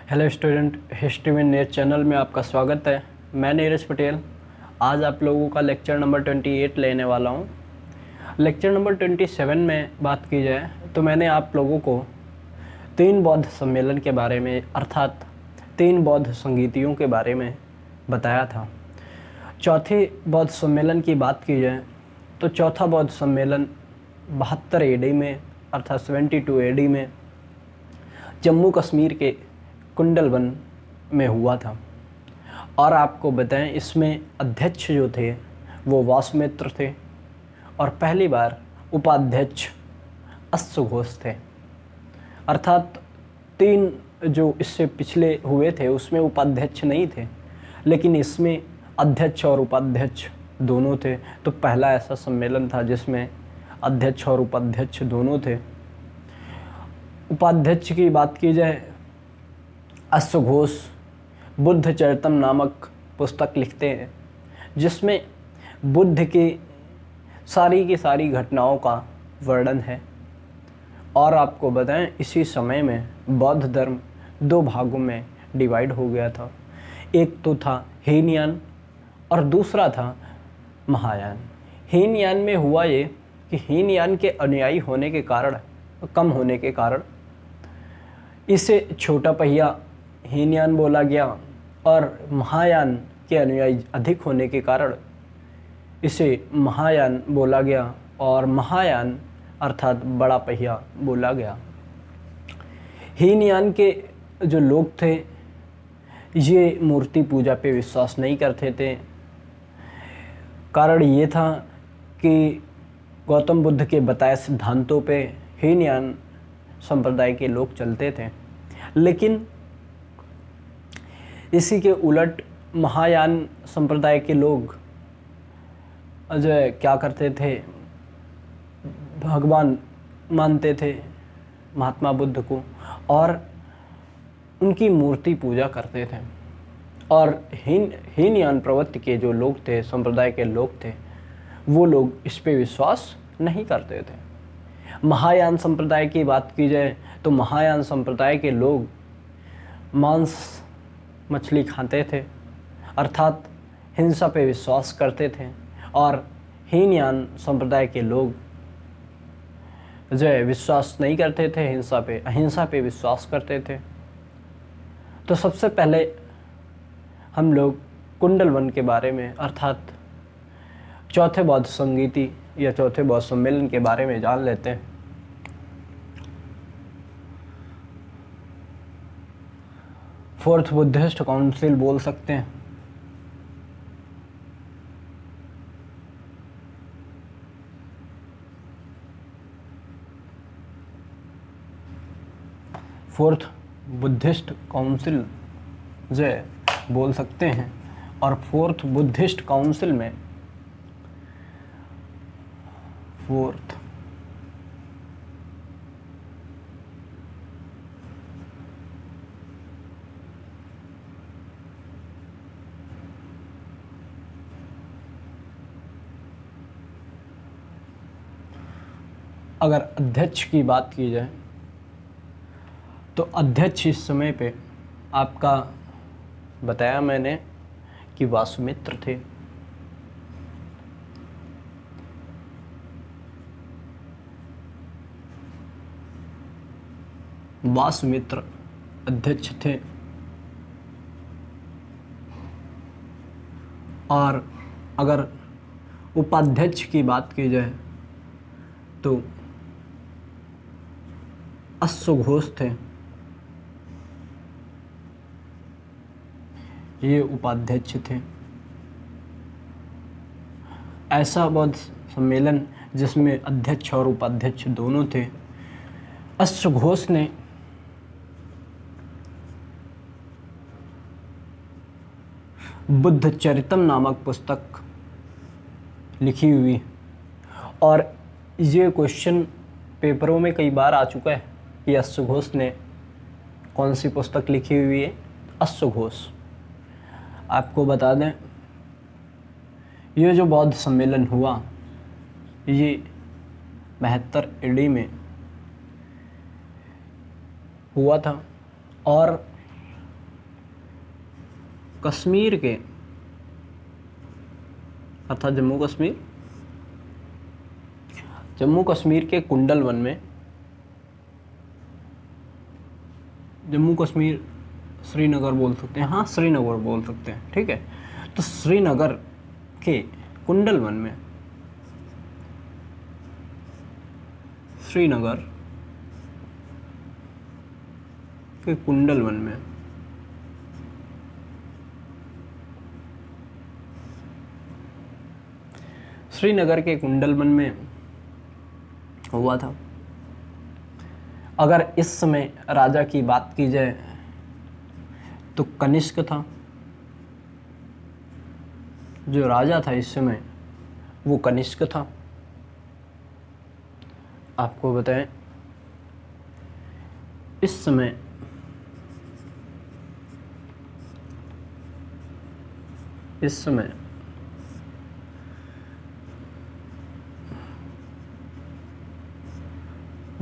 Hello student, history में नए channel में आपका स्वागत है। मैं नीरज पटेल। आज आप लोगों का लेक्चर नंबर 28 लेने वाला हूँ। लेक्चर नंबर 27 में बात की जाए तो मैंने आप लोगों को 3 बौद्ध सम्मेलन के बारे में अर्थात 3 बौद्ध संगीतियों के बारे में बताया था। चौथे बौद्ध सम्मेलन की बात की जाए तो चौथा बौद्ध सम्मेलन 72 एडी में अर्थात 72 एडी में जम्मू कश्मीर के कुंडलवन में हुआ था। और आपको बताएं, इसमें अध्यक्ष जो थे वो वासुमित्र थे और पहली बार उपाध्यक्ष अश्वघोष थे। अर्थात 3 जो इससे पिछले हुए थे उसमें उपाध्यक्ष नहीं थे, लेकिन इसमें अध्यक्ष और उपाध्यक्ष दोनों थे। तो पहला ऐसा सम्मेलन था जिसमें अध्यक्ष और उपाध्यक्ष दोनों थे। उपाध्यक्ष की बात की जाए, अश्वघोष बुद्ध चरितम नामक पुस्तक लिखते हैं जिसमें बुद्ध की सारी घटनाओं का वर्णन है। और आपको बताएं, इसी समय में बौद्ध धर्म 2 भागों में डिवाइड हो गया था। एक तो था हीनयान और दूसरा था महायान। हीनयान में हुआ ये कि हीनयान के अनुयायी होने के कारण, कम होने के कारण इसे छोटा पहिया हीनयान बोला गया, और महायान के अनुयायी अधिक होने के कारण इसे महायान बोला गया और महायान अर्थात बड़ा पहिया बोला गया। हीनयान के जो लोग थे ये मूर्ति पूजा पे विश्वास नहीं करते थे। कारण ये था कि गौतम बुद्ध के बताए सिद्धांतों पे हीनयान संप्रदाय के लोग चलते थे। लेकिन इसी के उलट महायान संप्रदाय के लोग जो क्या करते थे, भगवान मानते थे महात्मा बुद्ध को और उनकी मूर्ति पूजा करते थे। और हीनयान प्रवृत्ति के जो लोग थे, संप्रदाय के लोग थे, वो लोग इस पे विश्वास नहीं करते थे। महायान संप्रदाय की बात की जाए तो महायान संप्रदाय के लोग मांस मछली खाते थे, अर्थात हिंसा पे विश्वास करते थे। और हीनयान संप्रदाय के लोग जो विश्वास नहीं करते थे हिंसा पे, अहिंसा पे विश्वास करते थे। तो सबसे पहले हम लोग कुंडलवन के बारे में अर्थात चौथे बौद्ध संगीति या चौथे बौद्ध सम्मेलन के बारे में जान लेते हैं। फोर्थ बुद्धिस्ट काउंसिल बोल सकते हैं। फोर्थ बुद्धिस्ट काउंसिल जो बोल सकते हैं। और फोर्थ बुद्धिस्ट काउंसिल में फोर्थ अगर अध्यक्ष की बात की जाए तो अध्यक्ष इस समय पे आपका बताया मैंने कि वासुमित्र थे। वासुमित्र अध्यक्ष थे। और अगर उपाध्यक्ष की बात की जाए तो अश्वघोष थे, ये उपाध्यक्ष थे। ऐसा बौद्ध सम्मेलन जिसमें अध्यक्ष और उपाध्यक्ष दोनों थे। अश्वघोष ने बुद्ध चरितम नामक पुस्तक लिखी हुई, और ये क्वेश्चन पेपरों में कई बार आ चुका है कि अश्वघोष ने कौन सी पुस्तक लिखी हुई है। अश्वघोष, आपको बता दें, ये जो बौद्ध सम्मेलन हुआ ये 72 एडी में हुआ था। और कश्मीर के अर्थात जम्मू कश्मीर के कुंडल वन में, जम्मू कश्मीर श्रीनगर बोल सकते हैं, हाँ श्रीनगर बोल सकते हैं, ठीक है। तो श्रीनगर के कुंडल वन में, श्रीनगर के कुंडल वन में श्रीनगर के कुंडल वन में हुआ था। अगर इस समय राजा की बात की जाए तो कनिष्क था, जो राजा था इस समय वो कनिष्क था। आपको बताएं इस समय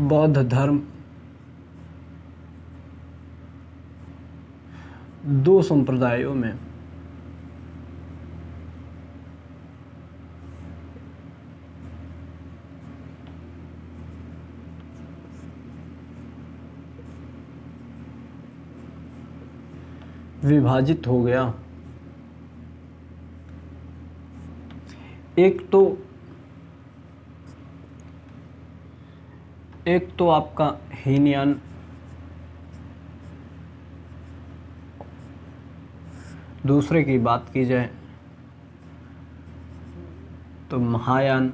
बौद्ध धर्म दो संप्रदायों में विभाजित हो गया। एक तो आपका हीनयान, दूसरे की बात की जाए तो महायान।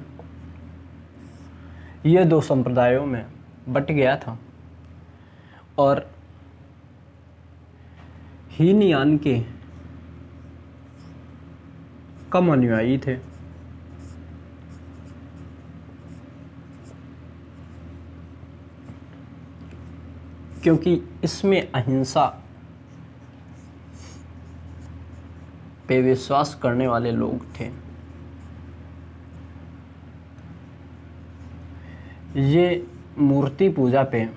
ये दो संप्रदायों में बट गया था और हीनयान के कम अनुयायी थे। क्योंकि इसमें अहिंसा पे विश्वास करने वाले लोग थे। ये मूर्ति पूजा पे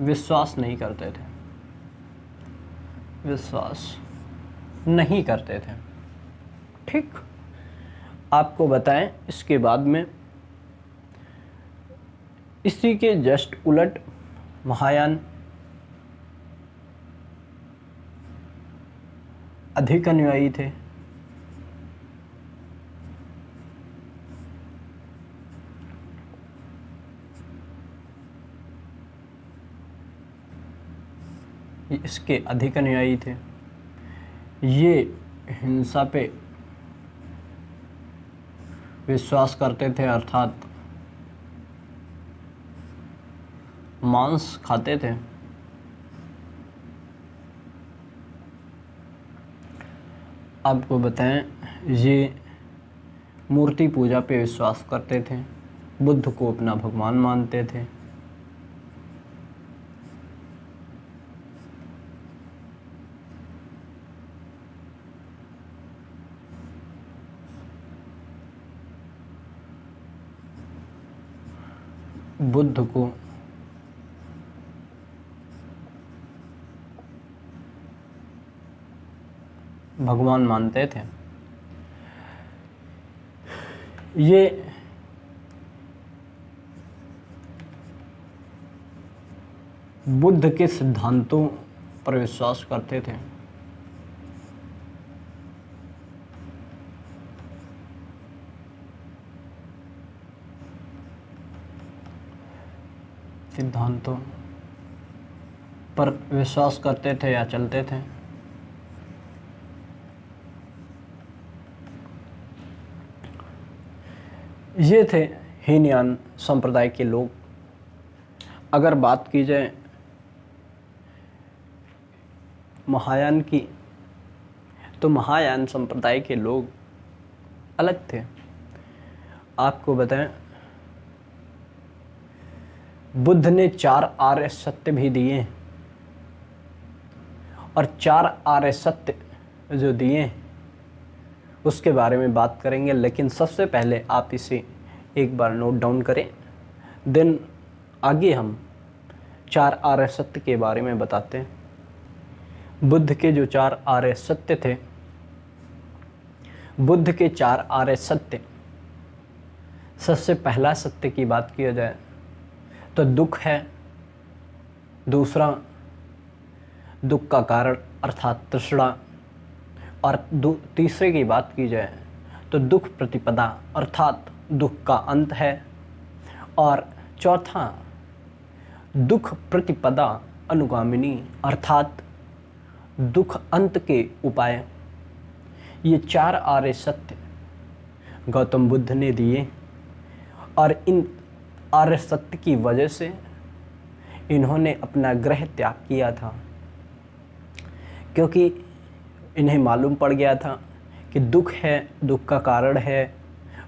विश्वास नहीं करते थे, ठीक। आपको बताएं इसके बाद में इसी के जस्ट उलट महायान अधिक अनुयायी थे। इसके अधिक अनुयायी थे। ये हिंसा पे विश्वास करते थे, अर्थात मांस खाते थे। आपको बताएं ये मूर्ति पूजा पे विश्वास करते थे, बुद्ध को अपना भगवान मानते थे। बुद्ध को भगवान मानते थे। ये बुद्ध के सिद्धांतों पर विश्वास करते थे। सिद्धांतों पर विश्वास करते थे या चलते थे। ये थे हीनयान संप्रदाय के लोग। अगर बात की जाए महायान की, तो महायान संप्रदाय के लोग अलग थे। आपको बताएं बुद्ध ने 4 आर्य सत्य भी दिए, और 4 आर्य सत्य जो दिए उसके बारे में बात करेंगे। लेकिन सबसे पहले आप इसे एक बार नोट डाउन करें, देन आगे हम चार आर्य सत्य के बारे में बताते हैं। बुद्ध के जो चार आर्य सत्य थे, बुद्ध के चार आर्य सत्य, सबसे पहला सत्य की बात किया जाए तो दुख है। दूसरा, दुख का कारण अर्थात तृष्णा। और तीसरे की बात की जाए तो दुख प्रतिपदा अर्थात दुख का अंत है। और चौथा, दुख प्रतिपदा अनुगामिनी अर्थात दुख अंत के उपाय। ये चार आर्य सत्य गौतम बुद्ध ने दिए और इन आर्य सत्य की वजह से इन्होंने अपना ग्रह त्याग किया था, क्योंकि इन्हें मालूम पड़ गया था कि दुख है, दुख का कारण है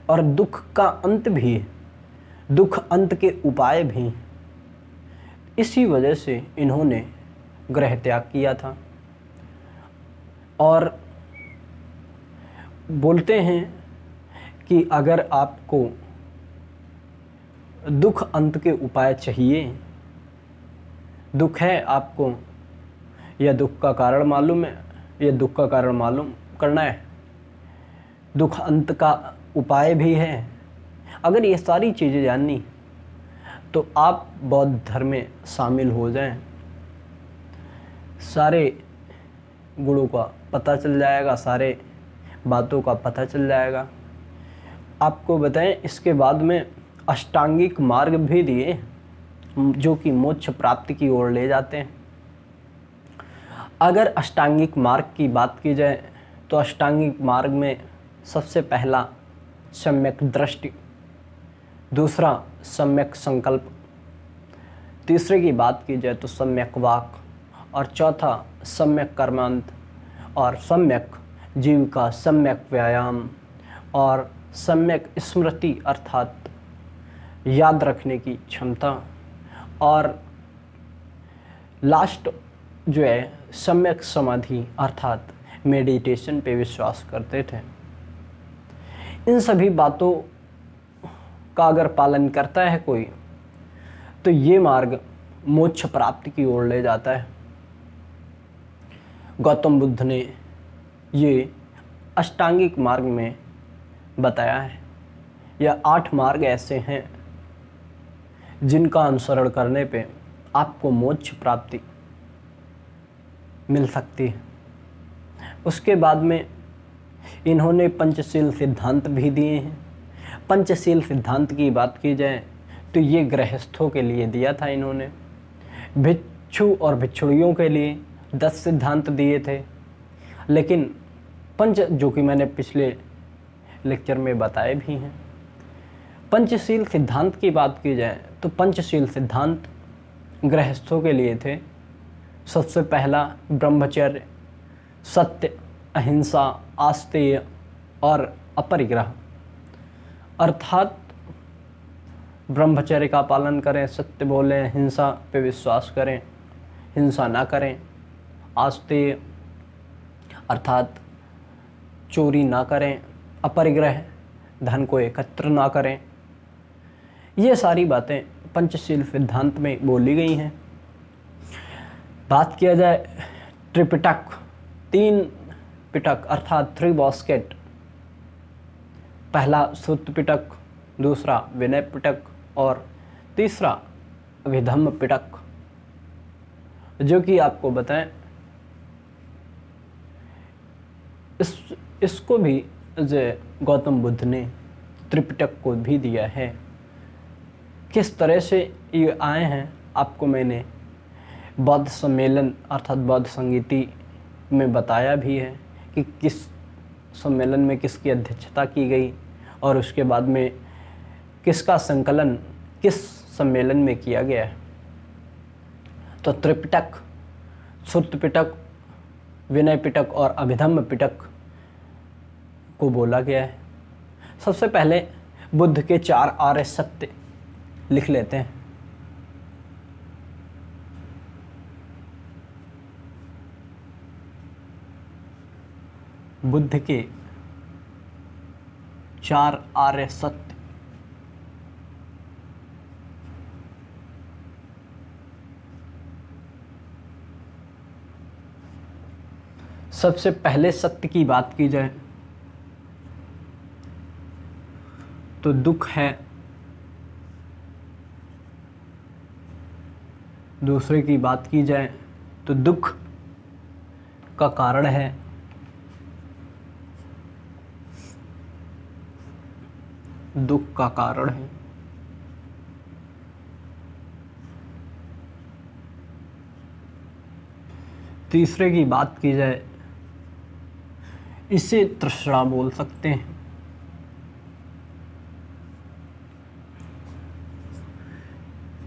और दुख का अंत भी है, दुख अंत के उपाय भी। इसी वजह से इन्होंने ग्रह त्याग किया था। और बोलते हैं कि अगर आपको दुख अंत के उपाय चाहिए, दुख है आपको, या दुख का कारण मालूम है, या दुख का कारण मालूम करना है, दुख अंत का उपाय भी है, अगर ये सारी चीज़ें जाननी तो आप बौद्ध धर्म में शामिल हो जाएं। सारे गुणों का पता चल जाएगा, सारे बातों का पता चल जाएगा। आपको बताएं, इसके बाद में अष्टांगिक मार्ग भी दिए जो कि मोक्ष प्राप्ति की ओर ले जाते हैं। अगर अष्टांगिक मार्ग की बात की जाए तो अष्टांगिक मार्ग में सबसे पहला सम्यक दृष्टि, दूसरा सम्यक संकल्प, तीसरे की बात की जाए तो सम्यक वाक, और चौथा सम्यक कर्मांत, और सम्यक जीविका, सम्यक व्यायाम, और सम्यक स्मृति अर्थात याद रखने की क्षमता, और लास्ट जो है सम्यक समाधि अर्थात मेडिटेशन पे विश्वास करते थे। इन सभी बातों का अगर पालन करता है कोई तो ये मार्ग मोक्ष प्राप्ति की ओर ले जाता है। गौतम बुद्ध ने ये अष्टांगिक मार्ग में बताया है। यह 8 मार्ग ऐसे हैं जिनका अनुसरण करने पे आपको मोक्ष प्राप्ति मिल सकती है। उसके बाद में इन्होंने पंचशील सिद्धांत भी दिए हैं। पंचशील सिद्धांत की बात की जाए तो ये गृहस्थों के लिए दिया था इन्होंने। भिक्षु और भिक्षुणियों के लिए 10 सिद्धांत दिए थे। लेकिन जो कि मैंने पिछले लेक्चर में बताए भी हैं। पंचशील सिद्धांत की बात की जाए तो पंचशील सिद्धांत गृहस्थों के लिए थे। सबसे पहला ब्रह्मचर्य, सत्य, अहिंसा, आस्तेय और अपरिग्रह, अर्थात ब्रह्मचर्य का पालन करें, सत्य बोलें, हिंसा पे विश्वास करें, हिंसा ना करें, आस्तेय अर्थात चोरी ना करें, अपरिग्रह धन को एकत्र ना करें। ये सारी बातें पंचशील सिद्धांत में बोली गई हैं। बात किया जाए त्रिपिटक, 3 पिटक अर्थात 3 बास्केट, पहला श्रुत पिटक, दूसरा विनय पिटक और तीसरा अभिधम्म पिटक, जो कि आपको बताएं इसको भी गौतम बुद्ध ने त्रिपिटक को भी दिया है। किस तरह से ये आए हैं आपको मैंने बौद्ध सम्मेलन अर्थात बौद्ध संगीति में बताया भी है कि किस सम्मेलन में किसकी अध्यक्षता की गई और उसके बाद में किसका संकलन किस सम्मेलन में किया गया है। तो त्रिपिटक, श्रुत पिटक, विनय पिटक और अभिधम्म पिटक को बोला गया है। सबसे पहले बुद्ध के 4 आर्य सत्य लिख लेते हैं। बुद्ध के 4 आर्य सत्य। सबसे पहले सत्य की बात की जाए तो दुख है, दूसरे की बात की जाए तो दुख का कारण है, दुख का कारण है। तीसरे की बात की जाए, इसे तृष्णा बोल सकते हैं।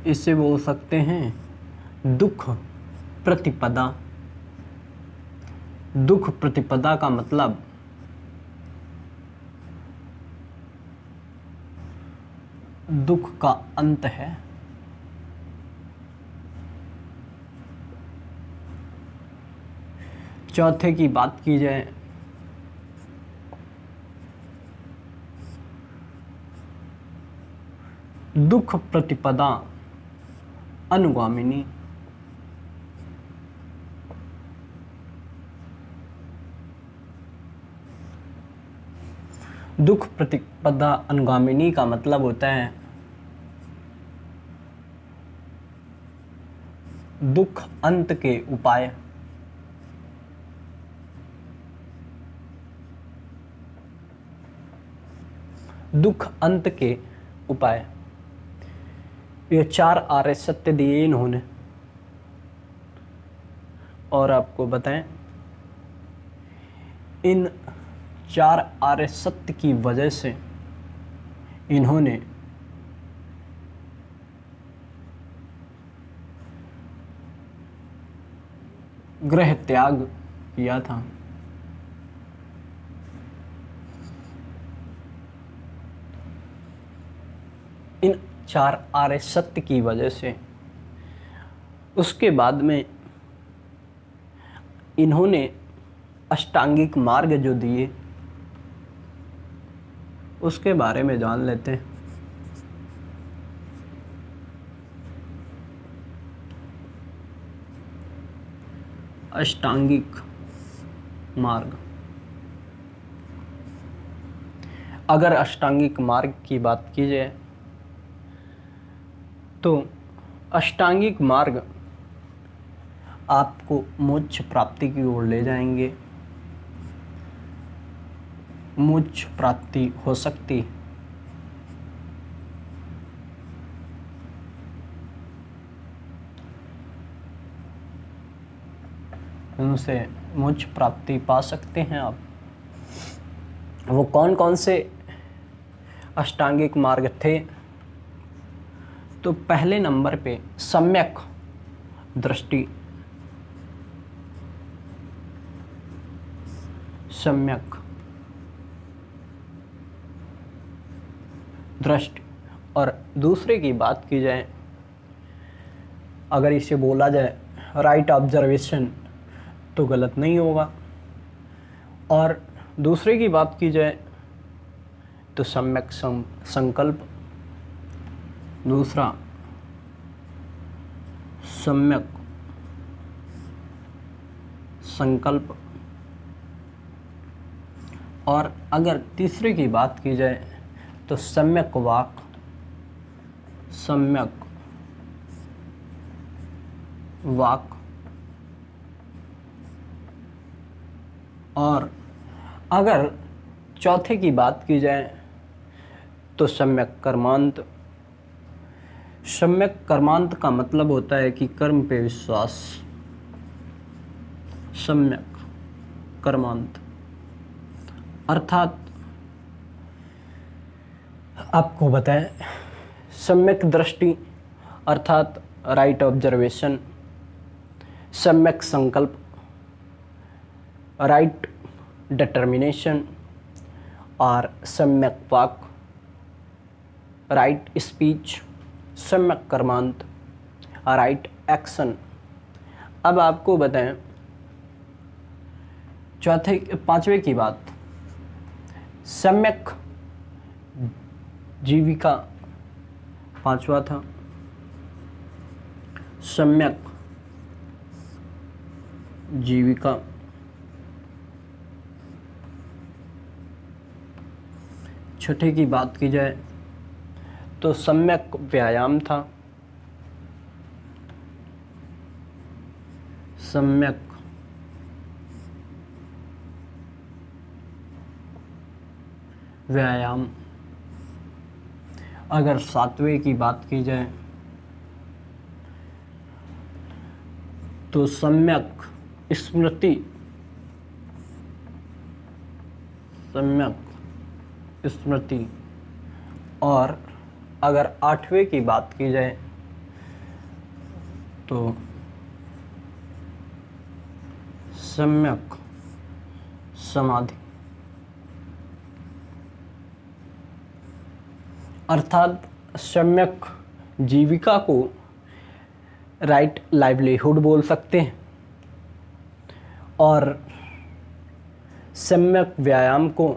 इसे बोल सकते हैं दुख प्रतिपदा। दुख प्रतिपदा का मतलब दुख का अंत है। चौथे की बात की जाए दुख प्रतिपदा अनुगामिनी। दुख प्रतिपदा अनुगामिनी का मतलब होता है दुख अंत के उपाय। दुख अंत के उपाय, ये 4 आर्य सत्य दिए इन्होंने। और आपको बताएं, इन 4 आर्य सत्य की वजह से इन्होंने गृह त्याग किया था। इन 4 आर्य सत्य की वजह से उसके बाद में इन्होंने अष्टांगिक मार्ग जो दिए उसके बारे में जान लेते हैं। अष्टांगिक मार्ग, अगर अष्टांगिक मार्ग की बात की जाए तो अष्टांगिक मार्ग आपको मोक्ष प्राप्ति की ओर ले जाएंगे। मोक्ष प्राप्ति हो सकती है। उनसे मोक्ष प्राप्ति पा सकते हैं आप। वो कौन कौन से अष्टांगिक मार्ग थे? तो पहले नंबर पे सम्यक दृष्टि, सम्यक दृष्टि। और दूसरे की बात की जाए, अगर इसे बोला जाए राइट ऑब्जर्वेशन तो गलत नहीं होगा। और दूसरे की बात की जाए तो सम्यक संकल्प, दूसरा सम्यक संकल्प। और अगर तीसरे की बात की जाए तो सम्यक वाक, सम्यक वाक। और अगर चौथे की बात की जाए तो सम्यक कर्मांत। सम्यक कर्मांत का मतलब होता है कि कर्म पे विश्वास। सम्यक कर्मांत अर्थात आपको बताएं, सम्यक दृष्टि अर्थात राइट ऑब्जर्वेशन, सम्यक संकल्प राइट डिटर्मिनेशन, और सम्यक वाक राइट स्पीच, सम्यक कर्मांत राइट एक्शन। अब आपको बताएं पांचवे की बात, सम्यक जीविका पांचवा था। सम्यक जीविका छठे की बात की जाए तो सम्यक व्यायाम था। सम्यक व्यायाम। अगर सातवें की बात की जाए तो सम्यक स्मृति। सम्यक स्मृति। और अगर आठवें की बात की जाए तो सम्यक समाधि। अर्थात सम्यक जीविका को राइट लाइवलीहुड बोल सकते हैं और सम्यक व्यायाम को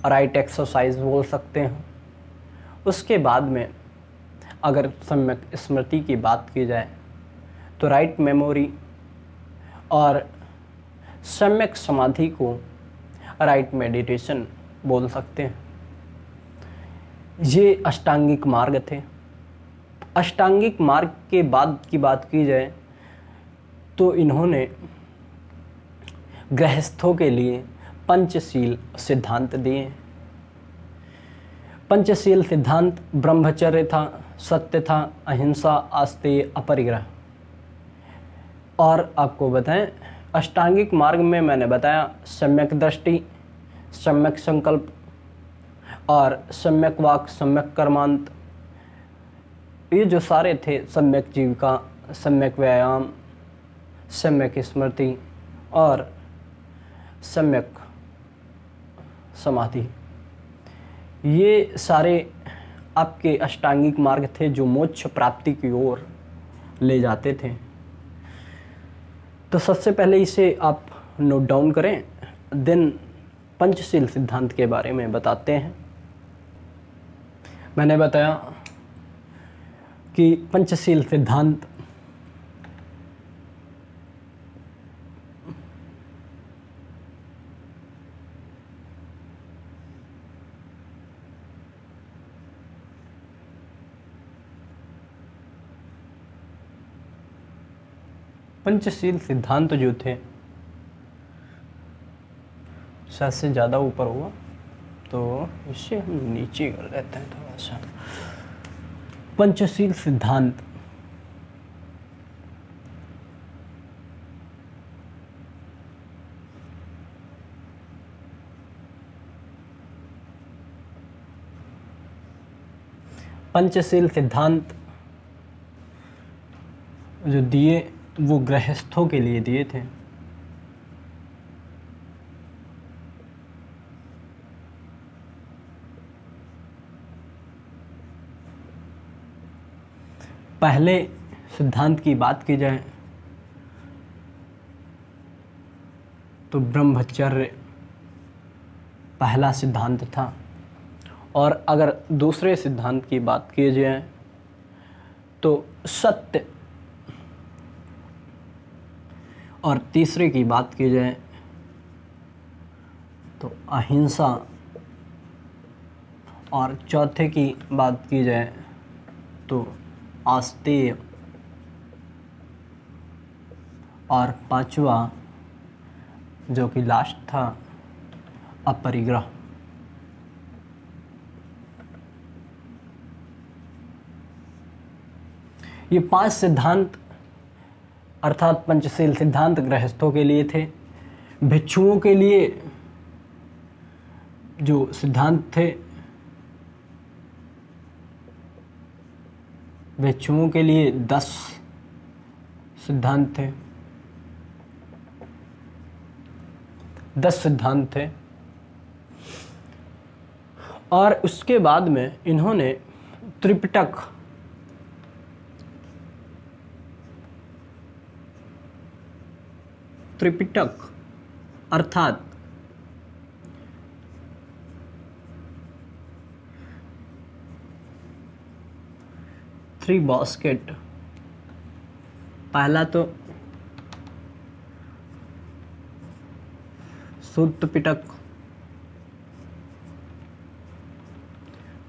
राइट एक्सरसाइज बोल सकते हैं। उसके बाद में अगर सम्यक स्मृति की बात की जाए तो राइट मेमोरी और सम्यक समाधि को राइट मेडिटेशन बोल सकते हैं। ये अष्टांगिक मार्ग थे। अष्टांगिक मार्ग के बाद की बात की जाए तो इन्होंने गृहस्थों के लिए पंचशील सिद्धांत दिए। पंचशील सिद्धांत ब्रह्मचर्य था, सत्य था, अहिंसा, आस्तेय, अपरिग्रह। और आपको बताएं अष्टांगिक मार्ग में मैंने बताया सम्यक दृष्टि, सम्यक संकल्प और सम्यक वाक, सम्यक कर्मांत। ये जो सारे थे सम्यक जीविका, सम्यक व्यायाम, सम्यक स्मृति और सम्यक समाधि, ये सारे आपके अष्टांगिक मार्ग थे जो मोक्ष प्राप्ति की ओर ले जाते थे। तो सबसे पहले इसे आप नोट डाउन करें, देन पंचशील सिद्धांत के बारे में बताते हैं। मैंने बताया कि पंचशील सिद्धांत जो थे शायद से ज़्यादा ऊपर हुआ तो इसे हम नीचे कर देते हैं थोड़ा सा। पंचशील सिद्धांत जो दिए वो गृहस्थों के लिए दिए थे। पहले सिद्धांत की बात की जाए तो ब्रह्मचर्य पहला सिद्धांत था। और अगर दूसरे सिद्धांत की बात की जाए तो सत्य, और तीसरे की बात की जाए तो अहिंसा, और चौथे की बात की जाए तो आस्तेय, और पांचवा जो कि लास्ट था अपरिग्रह। ये 5 सिद्धांत अर्थात पंचशील सिद्धांत गृहस्थों के लिए थे। भिक्षुओं के लिए जो सिद्धांत थे, भिक्षुओं के लिए 10 सिद्धांत थे। 10 सिद्धांत थे। और उसके बाद में इन्होंने त्रिपिटक अर्थात थ्री बास्केट, पहला तो सूत्र पिटक,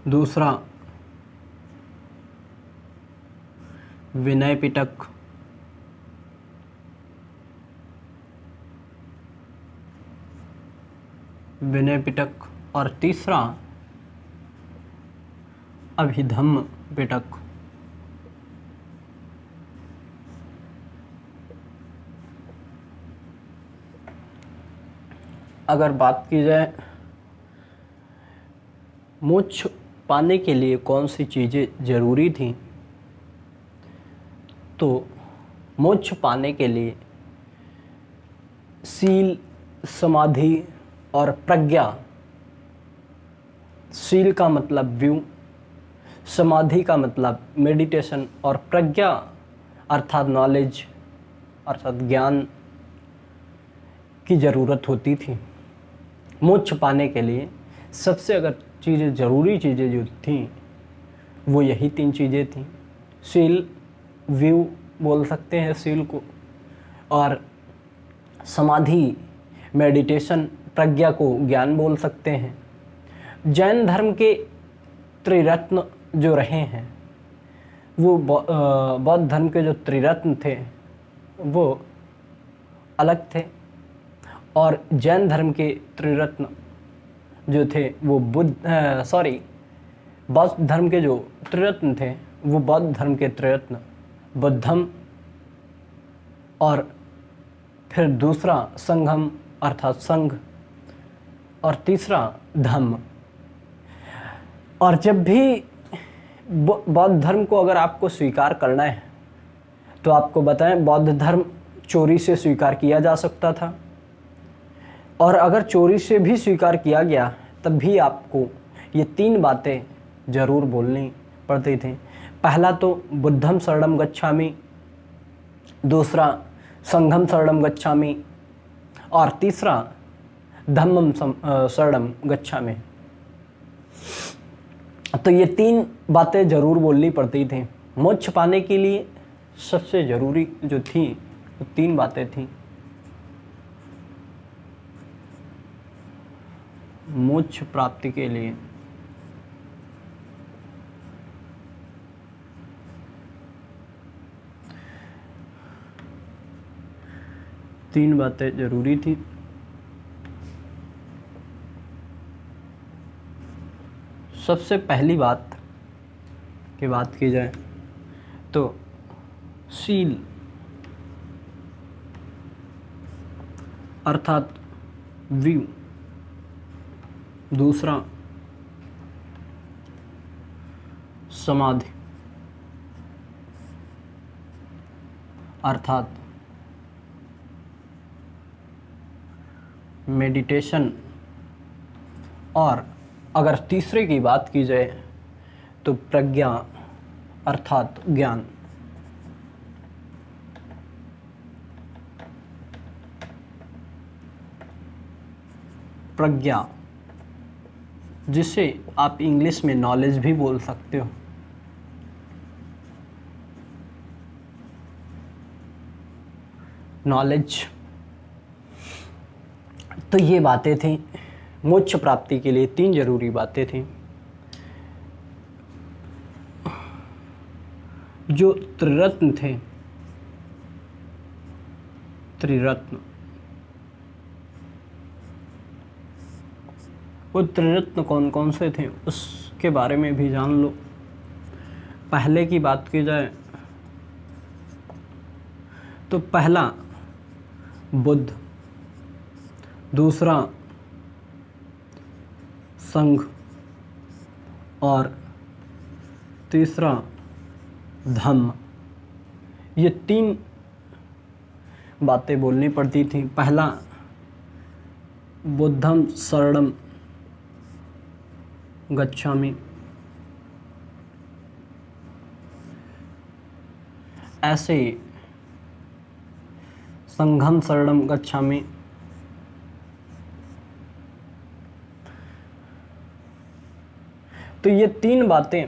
दूसरा विनय पिटक, विनय पिटक, और तीसरा अभिधम्म पिटक। अगर बात की जाए मोक्ष पाने के लिए कौन सी चीज़ें जरूरी थी, तो मोक्ष पाने के लिए शील, समाधि और प्रज्ञा। शील का मतलब व्यू, समाधि का मतलब मेडिटेशन, और प्रज्ञा अर्थात नॉलेज अर्थात ज्ञान की ज़रूरत होती थी। मोक्ष पाने के लिए सबसे अगर चीज़ें ज़रूरी चीज़ें जो थी वो यही 3 चीज़ें थीं। शील, व्यू बोल सकते हैं शील को, और समाधि मेडिटेशन, प्रज्ञा को ज्ञान बोल सकते हैं। जैन धर्म के त्रिरत्न जो रहे हैं वो बौद्ध धर्म के जो त्रिरत्न थे वो अलग थे, और जैन धर्म के त्रिरत्न जो थे वो बौद्ध धर्म के जो त्रिरत्न थे वो बौद्ध धर्म के त्रिरत्न बुद्धम, और फिर दूसरा संघम अर्थात संघ, और तीसरा धम्म। और जब भी बौद्ध धर्म को अगर आपको स्वीकार करना है तो आपको बताएं, बौद्ध धर्म चोरी से स्वीकार किया जा सकता था, और अगर चोरी से भी स्वीकार किया गया तब भी आपको ये 3 बातें ज़रूर बोलनी पड़ती थी। पहला तो बुद्धम शरणम गच्छामि, दूसरा संघम शरणम गच्छामि, और तीसरा धम्मम शरणम गच्छामि। तो ये 3 बातें ज़रूर बोलनी पड़ती थी। मोक्ष पाने के लिए सबसे ज़रूरी जो थी वो 3 बातें थीं। मोक्ष प्राप्ति के लिए तीन बातें जरूरी थी। सबसे पहली बात की बात की जाए तो शील अर्थात व्यू, दूसरा समाधि अर्थात मेडिटेशन, और अगर तीसरे की बात की जाए तो प्रज्ञा अर्थात ज्ञान। प्रज्ञा जिसे आप इंग्लिश में नॉलेज भी बोल सकते हो। नॉलेज, तो ये बातें थी मोक्ष प्राप्ति के लिए 3 जरूरी बातें थी। जो त्रिरत्न थे, त्रिरत्न, वो त्रिरत्न कौन कौन से थे उसके बारे में भी जान लो। पहले की बात की जाए तो पहला बुद्ध, दूसरा संघ, और तीसरा धम्म। ये 3 बातें बोलनी पड़ती थी। पहला बुद्धम शरणम गच्छामि, ऐसे ही संघम शरणम गच्छामि, तो ये 3 बातें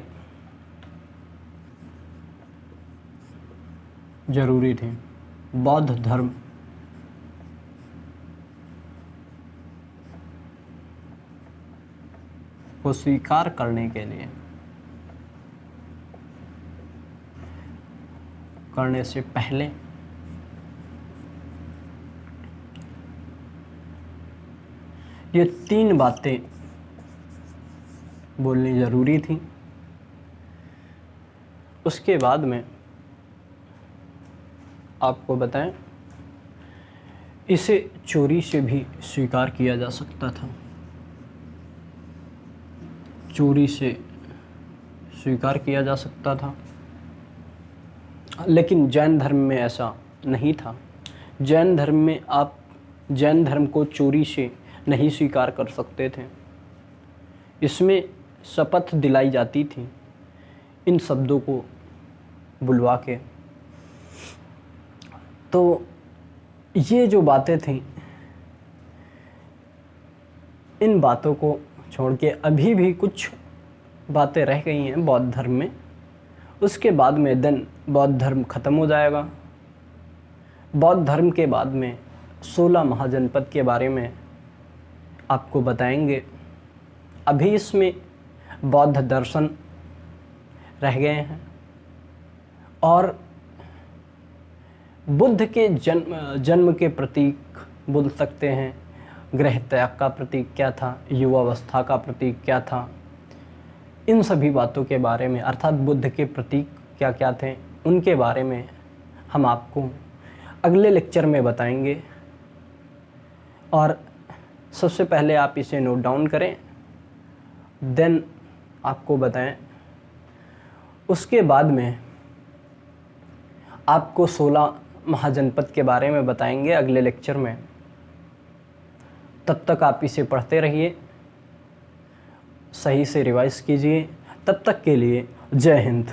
जरूरी थी। बौद्ध धर्म को स्वीकार करने के लिए, करने से पहले ये 3 बातें बोलनी ज़रूरी थी। उसके बाद में आपको बताएं, इसे चोरी से भी स्वीकार किया जा सकता था, चोरी से स्वीकार किया जा सकता था, लेकिन जैन धर्म में ऐसा नहीं था। जैन धर्म में आप जैन धर्म को चोरी से नहीं स्वीकार कर सकते थे। इसमें शपथ दिलाई जाती थी इन शब्दों को बुलवा के। तो ये जो बातें थीं, इन बातों को छोड़ के अभी भी कुछ बातें रह गई हैं बौद्ध धर्म में। उसके बाद में देन बौद्ध धर्म ख़त्म हो जाएगा। बौद्ध धर्म के बाद में 16 महाजनपद के बारे में आपको बताएंगे। अभी इसमें बौद्ध दर्शन रह गए हैं और बुद्ध के जन्म के प्रतीक बोल सकते हैं। गृह त्याग का प्रतीक क्या था, युवावस्था का प्रतीक क्या था, इन सभी बातों के बारे में, अर्थात बुद्ध के प्रतीक क्या क्या थे, उनके बारे में हम आपको अगले लेक्चर में बताएंगे। और सबसे पहले आप इसे नोट डाउन करें, देन आपको बताएं। उसके बाद में आपको 16 महाजनपद के बारे में बताएंगे अगले लेक्चर में। तब तक आप इसे पढ़ते रहिए, सही से रिवाइज कीजिए। तब तक के लिए जय हिंद।